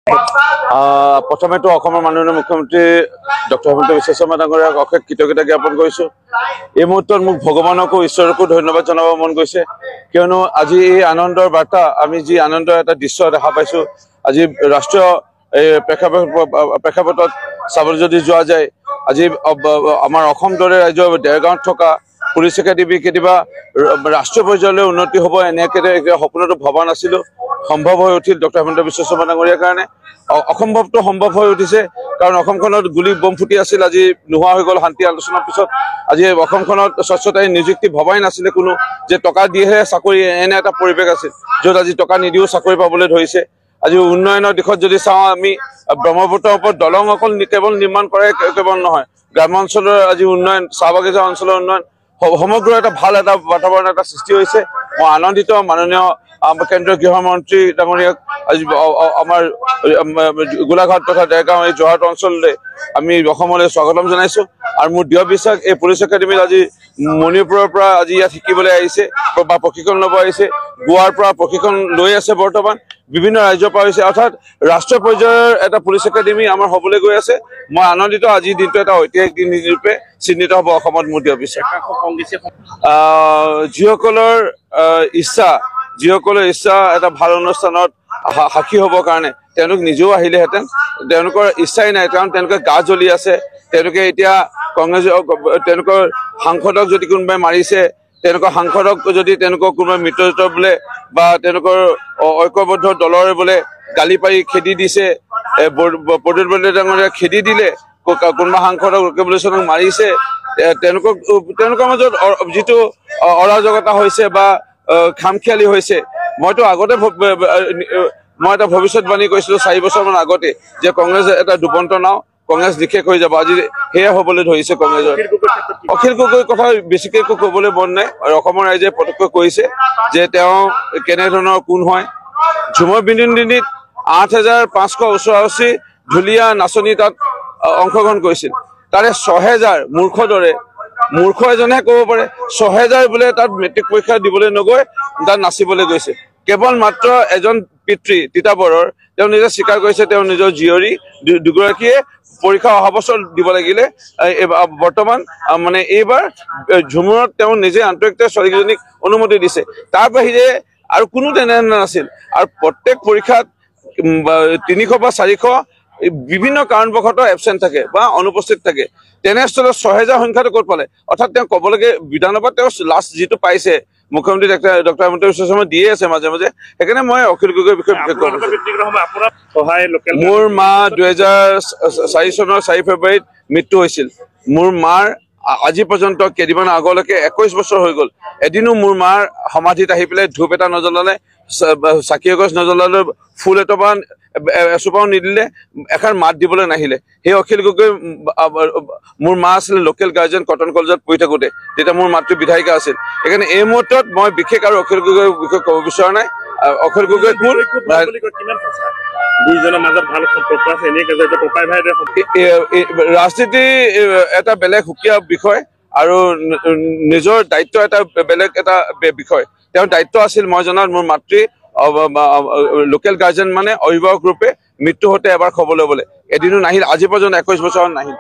প্ৰথমেতো অসমৰ মাননীয় মুখ্যমন্ত্ৰী ডক্টৰ হিমন্ত বিশ্ব শৰ্মা ডাঙৰীয়াক অশেষ কৃতজ্ঞতা জ্ঞাপন কৰিছোঁ। এই মুহূৰ্তত মোক ভগৱানকো ঈশ্বৰকো ধন্যবাদ জনাব মন গৈছে, কিয়নো আজি এই আনন্দৰ বাৰ্তা আমি যি আনন্দৰ এটা দৃশ্য দেখা পাইছোঁ। আজি ৰাষ্ট্ৰীয় প্ৰেক্ষাপটত চাবলৈ যদি যোৱা যায়, আজি আমাৰ অসম দৰে ৰাজ্যৰ দেৰগাঁৱত থকা পুলিচ একাডেমী কেতিয়াবা ৰাষ্ট্ৰীয় পৰ্যায়লৈ উন্নতি হ'ব এনেকৈ সপোনতো ভবা নাছিলোঁ। সম্ভৱ হৈ উঠিল ডক্টৰ হিমন্ত বিশ্ব শৰ্মা ডাঙৰীয়াৰ কাৰণে। অসম্ভৱটো সম্ভৱ হৈ উঠিছে, কাৰণ অসমখনত গুলি বম ফুটি আছিল, আজি নোহোৱা হৈ গ'ল শান্তি আলোচনাৰ পিছত। আজি অসমখনত স্বচ্ছতাই নিযুক্তি ভবাই নাছিলে কোনো, যে টকা দিয়েহে চাকৰি, এনে এটা পৰিৱেশ আছিল য'ত আজি টকা নিদিও চাকৰি পাবলৈ ধৰিছে। আজি উন্নয়নৰ দিশত যদি চাওঁ, আমি ব্ৰহ্মপুত্ৰৰ ওপৰত দলং অকল কেৱল নিৰ্মাণ কৰাই কেৱল নহয়, গ্ৰামাঞ্চলৰ আজি উন্নয়ন, চাহ বাগিচা অঞ্চলৰ উন্নয়ন, সমগ্ৰ এটা ভাল এটা বাতাবৰণ এটা সৃষ্টি হৈছে। মই আনন্দিত মাননীয় কেন্দ্ৰীয় গৃহমন্ত্ৰী ডাঙৰীয়াক আজি আমাৰ গোলাঘাট তথা দেৰগাঁও এই যোৰহাট অঞ্চললৈ আমি অসমলৈ স্বাগতম জনাইছোঁ। আৰু মোৰ দৃঢ় বিশ্বাস, এই পুলিচ একাডেমীত আজি মণিপুৰৰ পৰা আজি ইয়াত শিকিবলৈ আহিছে বা প্ৰশিক্ষণ ল'ব আহিছে, গোৱাৰ পৰা প্ৰশিক্ষণ লৈ আছে, বৰ্তমান বিভিন্ন ৰাজ্যৰ পৰা হৈছে, অৰ্থাৎ ৰাষ্ট্ৰীয় পৰ্যায়ৰ এটা পুলিচ একাডেমী আমাৰ হ'বলৈ গৈ আছে। মই আনন্দিত, আজিৰ দিনটো এটা ঐতিহাসিক দিন ৰূপে চিহ্নিত হ'ব অসমত, মোৰ দৃঢ় বিশ্বাস। যিসকলৰ ইচ্ছা এটা ভাল অনুষ্ঠানত সাক্ষী হ'বৰ কাৰণে তেওঁলোক নিজেও আহিলেহেঁতেন, তেওঁলোকৰ ইচ্ছাই নাই, কাৰণ তেওঁলোকে গা জ্বলি আছে। তেওঁলোকে এতিয়া কংগ্ৰেছ, তেওঁলোকৰ সাংসদক যদি কোনোবাই মাৰিছে, তেওঁলোকৰ সাংসদক যদি তেওঁলোকৰ কোনোবাই মিত্ৰজোঁট বোলে বা তেওঁলোকৰ ঐক্যবদ্ধ দলৰে বোলে গালি পাৰি খেদি দিছে, প্ৰদ্যুৎ বৰদলৈ ডাঙৰীয়া খেদি দিলে, কোনোবা সাংসদক ৰেভলিউচনক মাৰিছে, তেওঁলোকৰ মাজত যিটো অৰাজকতা হৈছে বা খামখিয়ালি হৈছে, মই এটা ভৱিষ্যতবাণী কৰিছিলোঁ 4 বছৰমান আগতে, যে কংগ্ৰেছ এটা ডুবন্ত নাও, কংগ্ৰেছ নিশেষ হৈ যাব। আজি সেয়া হ'বলৈ ধৰিছে কংগ্ৰেছৰ। অখিল গগৈৰ কথা বেছিকৈ একো ক'বলৈ মন নাই, আৰু অসমৰ ৰাইজে প্ৰত্যক্ষ কৰিছে যে তেওঁ কেনেধৰণৰ কোন হয়। ঝুমৰ বিনোদিনীত 8,500 ওচৰা-ওচৰি ঢুলীয়া নাচনী তাত অংশগ্ৰহণ কৰিছিল। তাৰে 6,000 মূৰ্খ এজনেহে ক'ব পাৰে, 6,000 বোলে তাত মেট্ৰিক পৰীক্ষা দিবলৈ নগৈ তাত নাচিবলৈ গৈছে। কেৱল মাত্ৰ এজন পিতৃ তিতাবৰৰ, তেওঁ নিজে স্বীকাৰ কৰিছে, তেওঁ নিজৰ জীয়ৰী দুগৰাকীয়ে পৰীক্ষা অহা বছৰ দিব লাগিলে, বৰ্তমান মানে এইবাৰ ঝুমুৰত তেওঁ নিজে আন্তঃৰাষ্ট্ৰীয় ছোৱালীকেইজনীক অনুমতি দিছে। তাৰ বাহিৰে আৰু কোনো তেনেধৰণৰ নাছিল। আৰু প্ৰত্যেক পৰীক্ষাত 300 বা 400 বিভিন্ন কাৰণবশতঃ এবচেণ্ট থাকে বা অনুপস্থিত থাকে। তেনেস্থলত 6,000 সংখ্যাটো ক'ত পালে? অৰ্থাৎ তেওঁ ক'বলৈকে বিধানসভাত তেওঁ লাষ্ট যিটো পাইছে, মুখ্যমন্ত্ৰী ডক্টৰ হিমন্ত বিশ্ব শৰ্মা দিয়ে আছে মাজে মাজে। সেইকাৰণে মই অখিল গগৈৰ বিষয়ে বিশেষ ক'ব। মোৰ মা 2004 চনৰ 4 ফেব্ৰুৱাৰীত মৃত্যু হৈছিল। মোৰ মাৰ আজি পৰ্যন্ত কেইদিনমান আগলৈকে 21 বছৰ হৈ গ'ল, এদিনো মোৰ মাৰ সমাধিত আহি পেলাই ধূপ এটা নজ্বলালে, চাকি এগছ নজ্বলালে, ফুল এচোপাও নিদিলে, এষাৰ মাত দিবলৈ নাহিলে। সেই অখিল গগৈ, মোৰ মা আছিলে লোকেল গাৰ্জেন কটন কলেজত পঢ়ি থাকোঁতে, তেতিয়া মোৰ মাতৃ বিধায়িকা আছিল। সেইকাৰণে এই মুহূৰ্তত মই বিশেষ আৰু অখিল গগৈৰ বিষয়ে ক'ব বিচৰা নাই। অখিল গগৈ ৰাজনীতি এটা বেলেগ সুকীয়া বিষয়, আৰু নিজৰ দায়িত্ব এটা বেলেগ এটা বিষয়। তেওঁৰ দায়িত্ব আছিল, মই জনাত মোৰ মাতৃ লোকেল গাৰ্জেন মানে অভিভাৱক ৰূপে মৃত্যু হওঁতে এবাৰ খবৰ ল'বলৈ, এদিনো নাহিল, আজি পৰ্যন্ত 21 বছৰ নাহিল।